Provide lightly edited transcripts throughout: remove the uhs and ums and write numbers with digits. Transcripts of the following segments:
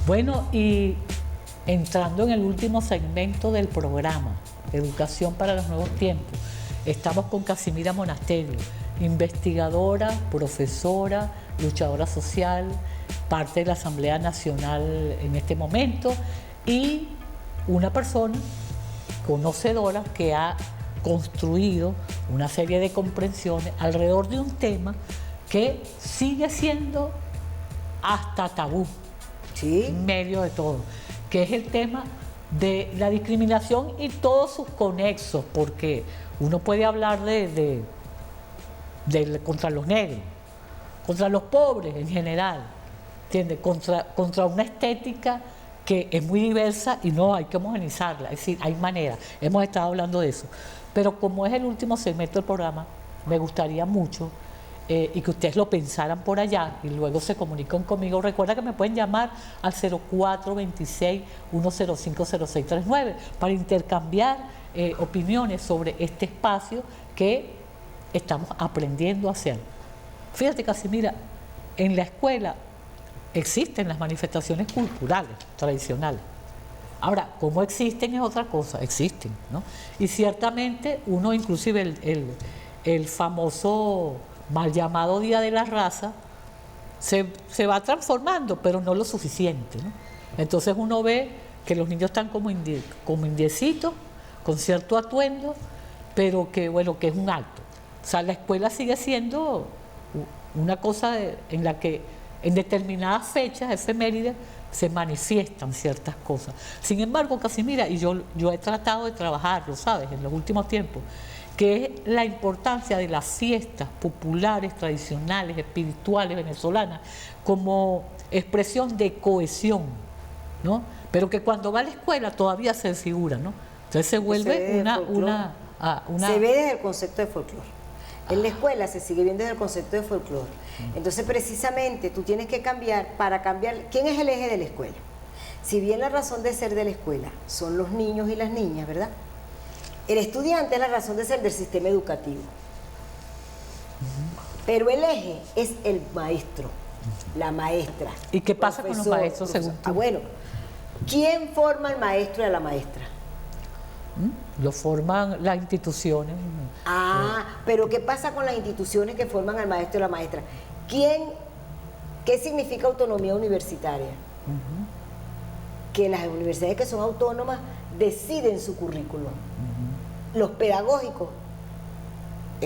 Bueno, y entrando en el último segmento del programa, Educación para los Nuevos Tiempos, estamos con Casimira Monasterio, investigadora, profesora, luchadora social, parte de la Asamblea Nacional en este momento y una persona conocedora que ha construido una serie de comprensiones alrededor de un tema que sigue siendo hasta tabú, Sí. en medio de todo, que es el tema de la discriminación y todos sus conexos, porque uno puede hablar contra los negros, contra los pobres en general, ¿entiendes? Contra una estética que es muy diversa y no hay que homogenizarla, es decir, hay maneras, hemos estado hablando de eso. Pero como es el último segmento del programa, me gustaría mucho y que ustedes lo pensaran por allá y luego se comunican conmigo. Recuerda que me pueden llamar al 0426-1050639 para intercambiar opiniones sobre este espacio que estamos aprendiendo a hacer. Fíjate, Casimira, en la escuela existen las manifestaciones culturales tradicionales. Ahora, ¿cómo existen es otra cosa? Existen, ¿no? Y ciertamente uno, inclusive el famoso mal llamado Día de la Raza, se va transformando, pero no lo suficiente, ¿no? Entonces uno ve que los niños están como indiecitos, con cierto atuendo, pero que, bueno, que es un acto. O sea, la escuela sigue siendo una cosa en la que en determinadas fechas efemérides se manifiestan ciertas cosas. Sin embargo, Casimira, y yo he tratado de trabajarlo, ¿sabes?, en los últimos tiempos, que es la importancia de las fiestas populares, tradicionales, espirituales, venezolanas, como expresión de cohesión, ¿no? Pero que cuando va a la escuela todavía se desfigura, ¿no? Entonces se vuelve una... Se ve desde el concepto de folclore. En la escuela se sigue viendo desde el concepto de folclore. Entonces, precisamente, tú tienes que cambiar, para cambiar, ¿quién es el eje de la escuela? Si bien la razón de ser de la escuela son los niños y las niñas, ¿verdad? El estudiante es la razón de ser del sistema educativo. Pero el eje es el maestro, la maestra. ¿Y qué pasa con los maestros, según tú? Bueno, ¿quién forma al maestro y a la maestra? Lo forman las instituciones. Pero ¿qué pasa con las instituciones que forman al maestro y la maestra? ¿Qué significa autonomía universitaria? Que las universidades que son autónomas deciden su currículo. Los pedagógicos,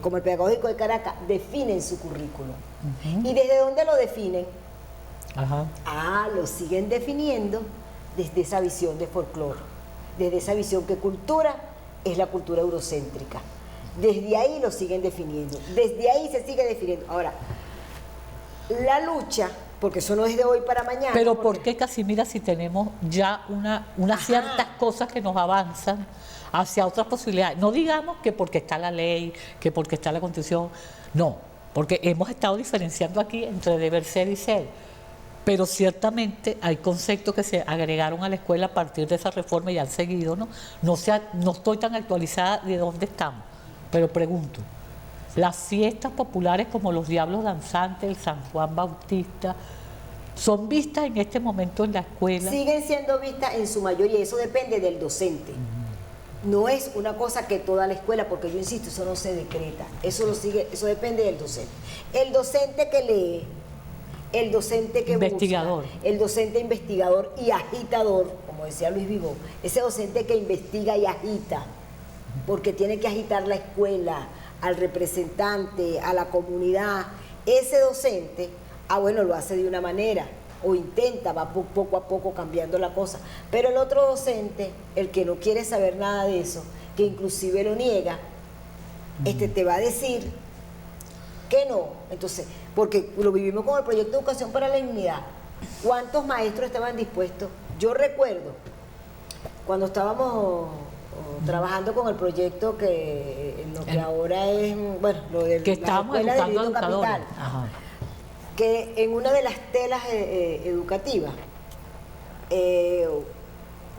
como el pedagógico de Caracas, definen su currículo. ¿Y desde dónde lo definen? Lo siguen definiendo desde esa visión de folclore, desde esa visión que cultura es la cultura eurocéntrica. Desde ahí lo siguen definiendo, desde ahí se sigue definiendo. Ahora, la lucha, porque eso no es de hoy para mañana. Pero ¿por qué, Casimira, si tenemos ya unas ciertas cosas que nos avanzan hacia otras posibilidades? No digamos que porque está la ley, que porque está la Constitución, no, porque hemos estado diferenciando aquí entre deber ser y ser. Pero ciertamente hay conceptos que se agregaron a la escuela a partir de esa reforma y han seguido, ¿no? No estoy tan actualizada de dónde estamos, pero pregunto, las fiestas populares como los Diablos Danzantes, el San Juan Bautista, ¿son vistas en este momento en la escuela? Siguen siendo vistas en su mayoría, eso depende del docente. No es una cosa que toda la escuela, porque yo insisto, eso no se decreta, eso depende del docente. El docente que lee, el docente que investigador. busca, el docente investigador y agitador, como decía Luis Vivó, ese docente que investiga y agita, porque tiene que agitar la escuela, al representante, a la comunidad, ese docente, lo hace de una manera, o intenta, va poco a poco cambiando la cosa, pero el otro docente, el que no quiere saber nada de eso, que inclusive lo niega, te va a decir que no. Entonces, porque lo vivimos con el proyecto de Educación para la Dignidad, ¿cuántos maestros estaban dispuestos? Yo recuerdo, cuando estábamos trabajando con el proyecto lo que ahora es, lo de que estábamos educando a educadores. Que en una de las telas educativas,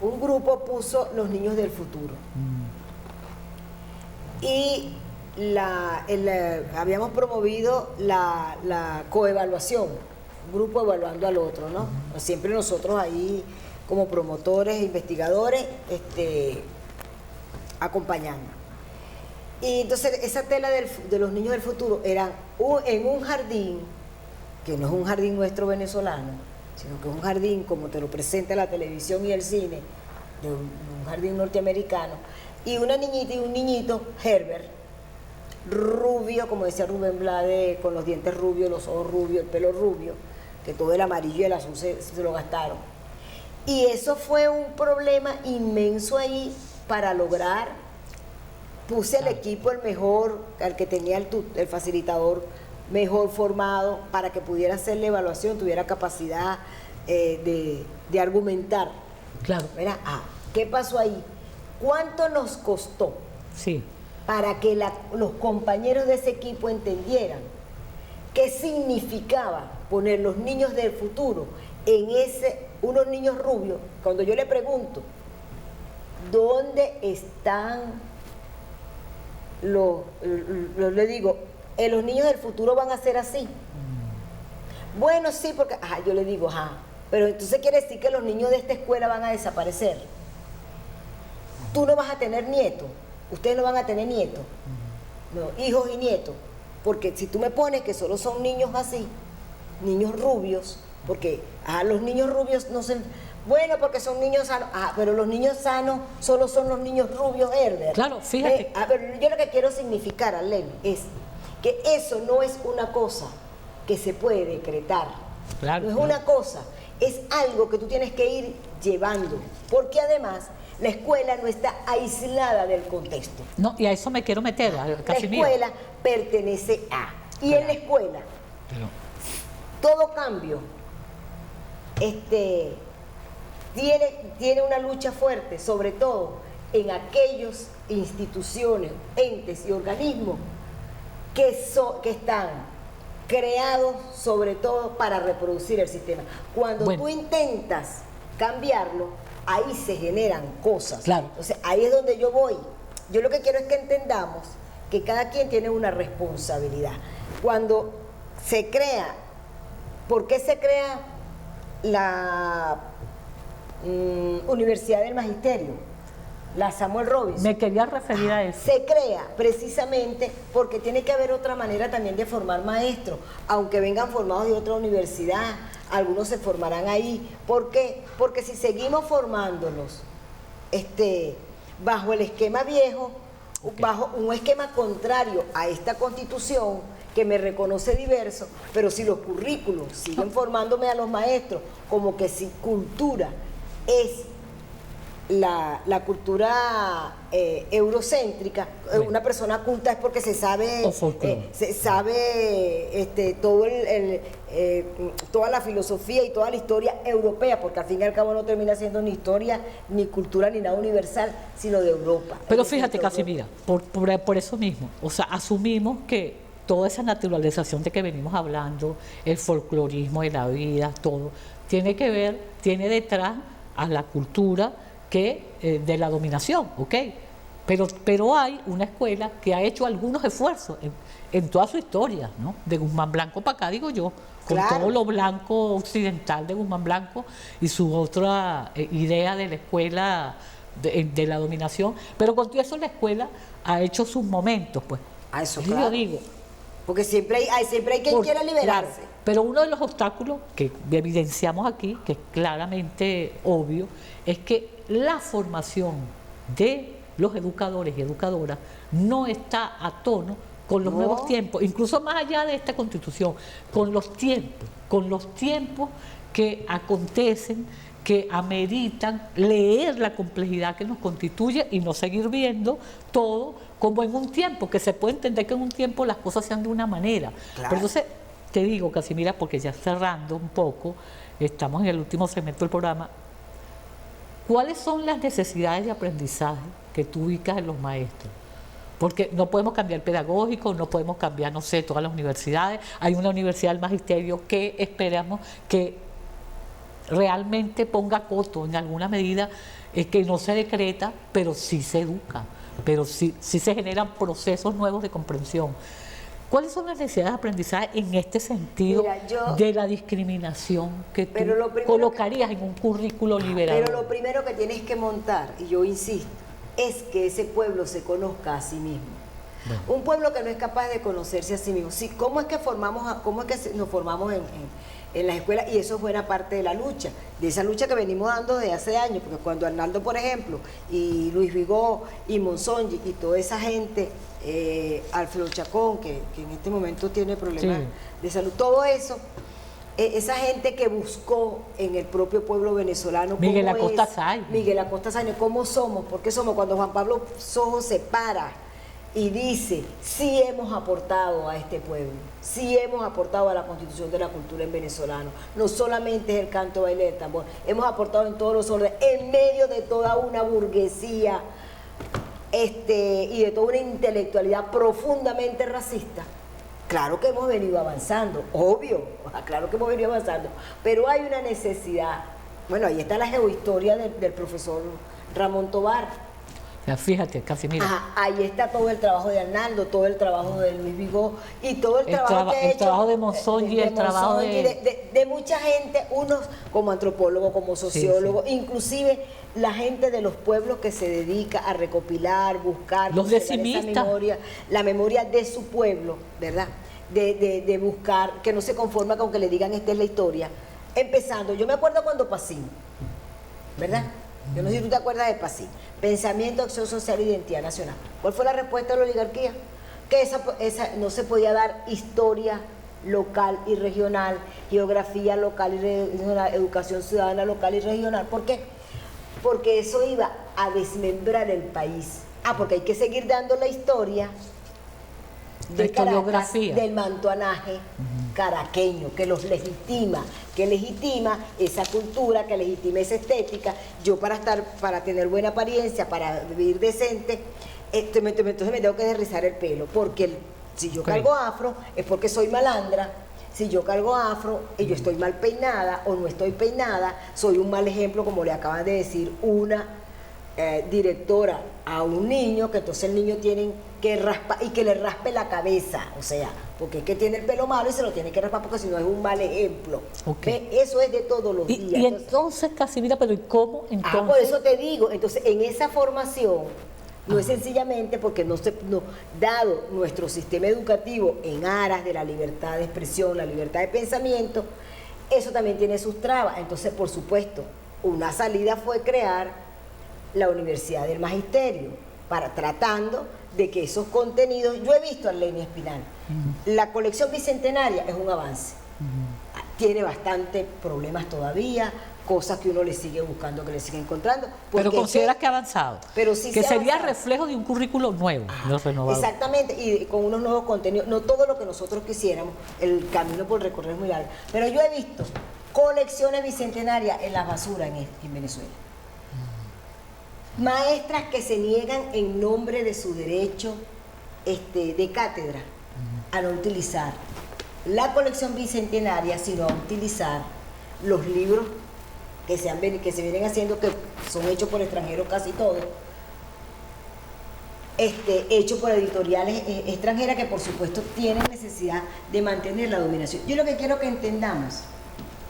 un grupo puso los niños del futuro. Y habíamos promovido la coevaluación grupo evaluando al otro, ¿no? Siempre nosotros ahí como promotores, investigadores, acompañando. Y entonces esa tela de los niños del futuro eran en un jardín, que no es un jardín nuestro venezolano, sino que es un jardín como te lo presenta la televisión y el cine, de un jardín norteamericano, y una niñita y un niñito, Herbert, rubio, como decía Rubén Blades, con los dientes rubios, los ojos rubios, el pelo rubio, que todo el amarillo y el azul se lo gastaron. Y eso fue un problema inmenso ahí para lograr. Puse al equipo el mejor, al que tenía el facilitador mejor formado, para que pudiera hacer la evaluación, tuviera capacidad de argumentar. Claro. Mira, ¿qué pasó ahí? ¿Cuánto nos costó? Sí. Para que los compañeros de ese equipo entendieran qué significaba poner los niños del futuro en unos niños rubios. Cuando yo le pregunto, ¿dónde están le digo, los niños del futuro van a ser así? Bueno, sí, porque, yo le digo, pero entonces quiere decir que los niños de esta escuela van a desaparecer. Tú no vas a tener nietos, ustedes no van a tener nietos, no, hijos y nietos, porque si tú me pones que solo son niños así, niños rubios, porque los niños rubios no se... Bueno, porque son niños sanos, pero los niños sanos solo son los niños rubios, Herbert. Claro, fíjate. Pero yo lo que quiero significar, Arlene, es que eso no es una cosa que se puede decretar. Claro, no es claro. una cosa, es algo que tú tienes que ir llevando, porque además la escuela no está aislada del contexto. No, y a eso me quiero meter, Casimiro. La escuela pertenece a. Y en la escuela, todo cambio tiene una lucha fuerte, sobre todo en aquellas instituciones, entes y organismos que están creados sobre todo para reproducir el sistema. Cuando tú intentas cambiarlo, ahí se generan cosas. Claro. Entonces, ahí es donde yo voy. Yo lo que quiero es que entendamos que cada quien tiene una responsabilidad. Cuando se crea, ¿por qué se crea la Universidad del Magisterio? La Samuel Robinson. Me quería referir a eso. Se crea precisamente porque tiene que haber otra manera también de formar maestros, aunque vengan formados de otra universidad, algunos se formarán ahí. ¿Por qué? Porque si seguimos formándolos bajo el esquema viejo, bajo un esquema contrario a esta Constitución que me reconoce diverso, pero si los currículos siguen formándome a los maestros como que si cultura es la cultura eurocéntrica, una persona culta es porque se sabe todo toda la filosofía y toda la historia europea, porque al fin y al cabo no termina siendo ni historia, ni cultura, ni nada universal, sino de Europa. Pero fíjate, Casimira, por eso mismo, o sea, asumimos que toda esa naturalización de que venimos hablando, el folclorismo de la vida, todo, tiene detrás a la cultura de la dominación, ¿ok? Pero hay una escuela que ha hecho algunos esfuerzos en toda su historia, ¿no? De Guzmán Blanco para acá, digo yo, con todo lo blanco occidental de Guzmán Blanco y su otra idea de la escuela de la dominación, pero con todo eso la escuela ha hecho sus momentos, pues. Eso, claro. Yo digo, porque siempre hay quien quiera liberarse. Claro, pero uno de los obstáculos que evidenciamos aquí, que es claramente obvio, es que la formación de los educadores y educadoras no está a tono con los nuevos tiempos, incluso más allá de esta Constitución, con los tiempos que acontecen, que ameritan leer la complejidad que nos constituye y no seguir viendo todo como en un tiempo, que se puede entender que en un tiempo las cosas sean de una manera. Claro. Pero entonces, te digo, Casimira, porque ya cerrando un poco, estamos en el último segmento del programa, ¿cuáles son las necesidades de aprendizaje que tú ubicas en los maestros? Porque no podemos cambiar pedagógico, no podemos cambiar, no sé, todas las universidades. Hay una universidad del magisterio que esperamos que realmente ponga coto en alguna medida, que no se decreta, pero sí se educa, pero sí se generan procesos nuevos de comprensión. ¿Cuáles son las necesidades de aprendizaje en este sentido de la discriminación que tú colocarías en un currículo liberador? Pero lo primero que tienes que montar, y yo insisto, es que ese pueblo se conozca a sí mismo. Bueno. Un pueblo que no es capaz de conocerse a sí mismo. Sí, ¿cómo es que nos formamos en las escuelas? Y eso es buena parte de la lucha, de esa lucha que venimos dando desde hace años, porque cuando Arnaldo, por ejemplo, y Luis Vigó, y Monzón, y toda esa gente, Alfredo Chacón, que en este momento tiene problemas de salud, todo eso, esa gente que buscó en el propio pueblo venezolano, Miguel Acosta Sáenz, cómo somos, porque somos, cuando Juan Pablo Sojo se para y dice, sí hemos aportado a este pueblo, sí hemos aportado a la constitución de la cultura en venezolano, no solamente es el canto, baile del tambor, hemos aportado en todos los órdenes, en medio de toda una burguesía y de toda una intelectualidad profundamente racista. Claro que hemos venido avanzando, obvio, claro que hemos venido avanzando, pero hay una necesidad. Bueno, ahí está la geohistoria del profesor Ramón Tobar. Fíjate, Casimira. Ahí está todo el trabajo de Arnaldo, todo el trabajo de Luis Vigó y todo el trabajo que ha hecho, trabajo de Monzón y el trabajo de mucha gente, unos como antropólogos, como sociólogos, inclusive la gente de los pueblos que se dedica a recopilar, buscar, los decimistas, la memoria de su pueblo, ¿verdad? De buscar, que no se conforma con que le digan esta es la historia. Empezando, yo me acuerdo cuando Pacín, ¿verdad? Yo no sé si tú te acuerdas de Pacín. Pensamiento, acción social, identidad nacional. ¿Cuál fue la respuesta de la oligarquía? Que esa no se podía dar historia local y regional, geografía local y regional, educación ciudadana local y regional. ¿Por qué? Porque eso iba a desmembrar el país. Porque hay que seguir dando la historia de Caracas, del mantuanaje caraqueño, que los legitima, que legitima esa cultura, que legitima esa estética. Yo para tener buena apariencia, para vivir decente, entonces me tengo que derrizar el pelo, porque si yo cargo afro es porque soy malandra. Si yo cargo afro y yo estoy mal peinada o no estoy peinada, soy un mal ejemplo, como le acaban de decir una directora a un niño, que entonces el niño tiene que raspar y que le raspe la cabeza, o sea, porque es que tiene el pelo malo y se lo tiene que raspar porque si no es un mal ejemplo. Eso es de todos los días. Y entonces, Casimira, pero ¿y cómo entonces? Por eso te digo, entonces en esa formación no es sencillamente porque dado nuestro sistema educativo en aras de la libertad de expresión, la libertad de pensamiento, eso también tiene sus trabas. Entonces, por supuesto, una salida fue crear la Universidad del Magisterio, tratando de que esos contenidos, yo he visto a Lenia Espinal, la colección bicentenaria es un avance, tiene bastante problemas todavía, cosas que uno le sigue buscando, que le sigue encontrando. Pero consideras que ha avanzado, pero sí que sería reflejo de un currículo nuevo, renovado. Exactamente, y con unos nuevos contenidos, no todo lo que nosotros quisiéramos, el camino por recorrer es muy largo, pero yo he visto colecciones bicentenarias en la basura en Venezuela. Maestras que se niegan en nombre de su derecho de cátedra a no utilizar la colección bicentenaria, sino a utilizar los libros que se vienen haciendo, que son hechos por extranjeros casi todos, hechos por editoriales extranjeras que por supuesto tienen necesidad de mantener la dominación. Yo lo que quiero que entendamos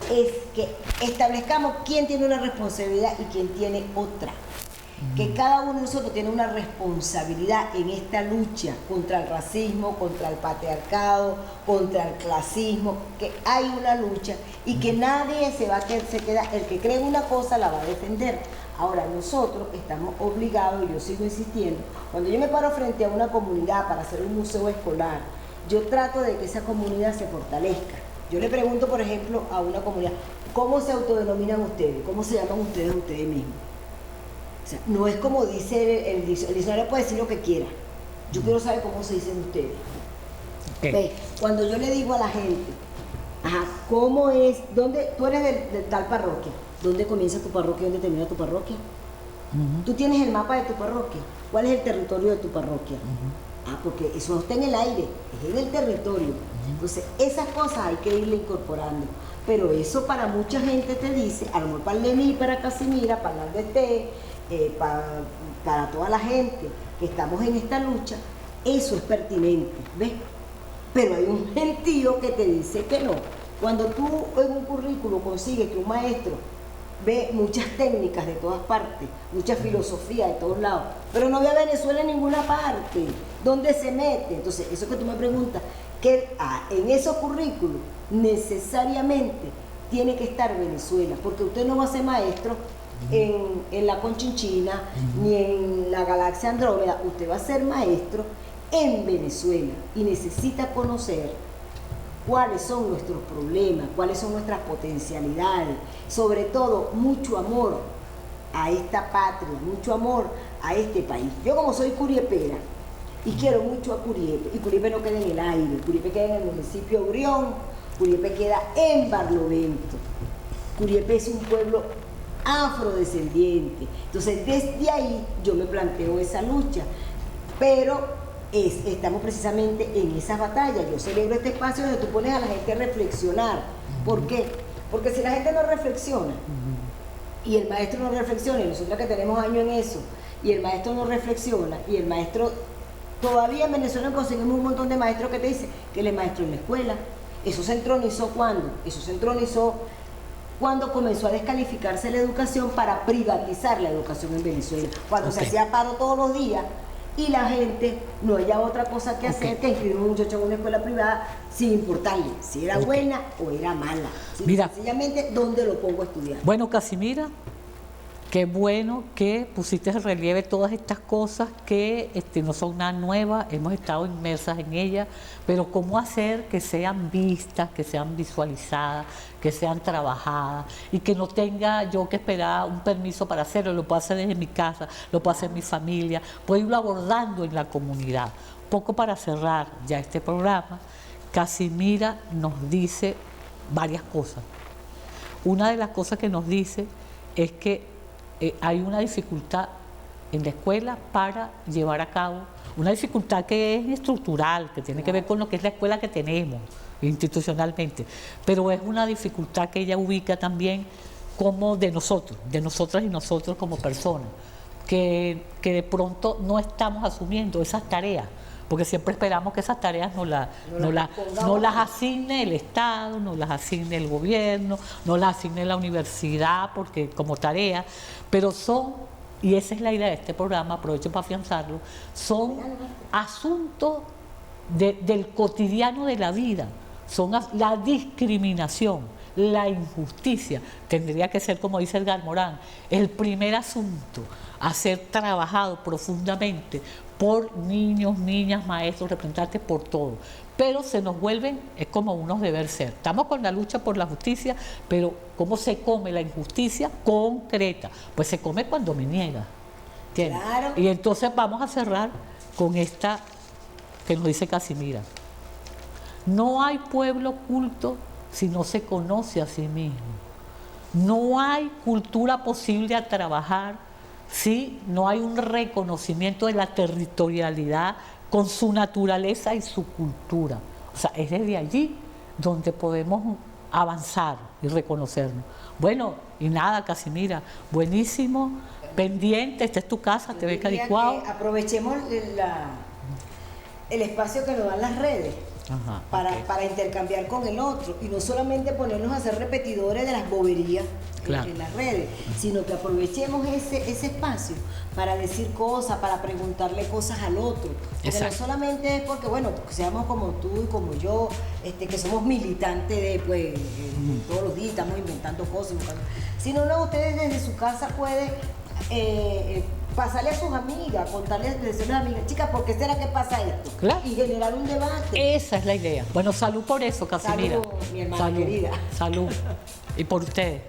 es que establezcamos quién tiene una responsabilidad y quién tiene otra. Que cada uno de nosotros tiene una responsabilidad en esta lucha contra el racismo, contra el patriarcado, contra el clasismo, que hay una lucha y que nadie se queda, el que cree una cosa la va a defender. Ahora nosotros estamos obligados, y yo sigo insistiendo, cuando yo me paro frente a una comunidad para hacer un museo escolar, yo trato de que esa comunidad se fortalezca. Yo le pregunto, por ejemplo, a una comunidad, ¿cómo se autodenominan ustedes? ¿Cómo se llaman ustedes mismos? O sea, no es como dice el diccionario, puede decir lo que quiera. Yo quiero saber cómo se dicen ustedes. Cuando yo le digo a la gente, ¿cómo es? Tú eres de tal parroquia. ¿Dónde comienza tu parroquia? ¿Dónde termina tu parroquia? Tú tienes el mapa de tu parroquia. ¿Cuál es el territorio de tu parroquia? Porque eso no está en el aire, es en el territorio. Entonces, esas cosas hay que irle incorporando. Pero eso para mucha gente te dice, a lo mejor para Lení, para Casimira, para Nardete, para toda la gente que estamos en esta lucha, eso es pertinente, ¿ves? pero hay un gentío que te dice que no. Cuando tú en un currículo consigues que un maestro ve muchas técnicas de todas partes, mucha filosofía de todos lados, pero no ve a Venezuela en ninguna parte, ¿dónde se mete? Entonces, eso que tú me preguntas, que en esos currículos necesariamente tiene que estar Venezuela, porque usted no va a ser maestro en la Conchinchina ni en la galaxia Andrómeda, usted va a ser maestro en Venezuela y necesita conocer cuáles son nuestros problemas, cuáles son nuestras potencialidades, sobre todo mucho amor a esta patria, mucho amor a este país. Yo como soy curiepera y quiero mucho a Curiepe, y Curiepe no queda en el aire, Curiepe queda en el municipio de Urión, Curiepe queda en Barlovento, Curiepe es un pueblo afrodescendiente, entonces desde ahí yo me planteo esa lucha, pero estamos precisamente en esas batallas. Yo celebro este espacio donde tú pones a la gente a reflexionar. ¿Por qué? Porque si la gente no reflexiona y el maestro no reflexiona, y nosotros que tenemos años en eso, y el maestro no reflexiona, y el maestro, todavía en Venezuela conseguimos un montón de maestros que te dicen que él es maestro en la escuela. Eso se entronizó ¿cuándo? Eso se entronizó cuando comenzó a descalificarse la educación para privatizar la educación en Venezuela. Cuando se hacía paro todos los días, y la gente no haya otra cosa que hacer que inscribir a un muchacho en una escuela privada sin importarle si era buena o era mala. Mira, sencillamente, ¿dónde lo pongo a estudiar? Bueno, Casimira, qué bueno que pusiste en relieve todas estas cosas que no son nada nuevas, hemos estado inmersas en ellas, pero cómo hacer que sean vistas, que sean visualizadas, que sean trabajadas y que no tenga yo que esperar un permiso para hacerlo, lo puedo hacer desde mi casa, lo puedo hacer en mi familia, puedo irlo abordando en la comunidad. Poco para cerrar ya este programa, Casimira nos dice varias cosas. Una de las cosas que nos dice es que hay una dificultad en la escuela para llevar a cabo, una dificultad que es estructural, que tiene que ver con lo que es la escuela que tenemos institucionalmente, pero es una dificultad que ella ubica también como de nosotros, de nosotras y nosotros como personas, que de pronto no estamos asumiendo esas tareas, porque siempre esperamos que esas tareas nos las asigne el Estado, nos las asigne el gobierno, nos las asigne la universidad, porque como tarea, pero son, y esa es la idea de este programa, aprovecho para afianzarlo, son asuntos del cotidiano de la vida, son la discriminación, la injusticia, tendría que ser, como dice Edgar Morán, el primer asunto a ser trabajado profundamente por niños, niñas, maestros, representantes, por todo. Pero se nos vuelven, es como unos deber ser. Estamos con la lucha por la justicia, pero ¿cómo se come la injusticia concreta? Pues se come cuando me niega. Claro. Y entonces vamos a cerrar con esta que nos dice Casimira. No hay pueblo culto si no se conoce a sí mismo. No hay cultura posible a trabajar si no hay un reconocimiento de la territorialidad con su naturaleza y su cultura. O sea, es desde allí donde podemos avanzar y reconocernos. Bueno, y nada, Casimira, buenísimo, pendiente, esta es tu casa, TV Caricuao. Aprovechemos el espacio que nos dan las redes. Ajá, para intercambiar con el otro y no solamente ponernos a ser repetidores de las boberías en las redes, sino que aprovechemos ese espacio para decir cosas, para preguntarle cosas al otro. Porque no solamente es porque, bueno, seamos como tú y como yo, que somos militantes de todos los días estamos inventando cosas, sino ustedes desde su casa pueden pasarle a sus amigas, contarles, decirles a las amigas, chicas, ¿por qué será que pasa esto? Claro. Y generar un debate. Esa es la idea. Bueno, salud por eso, Casimira. Salud, mi hermana querida. Salud. Y por ustedes.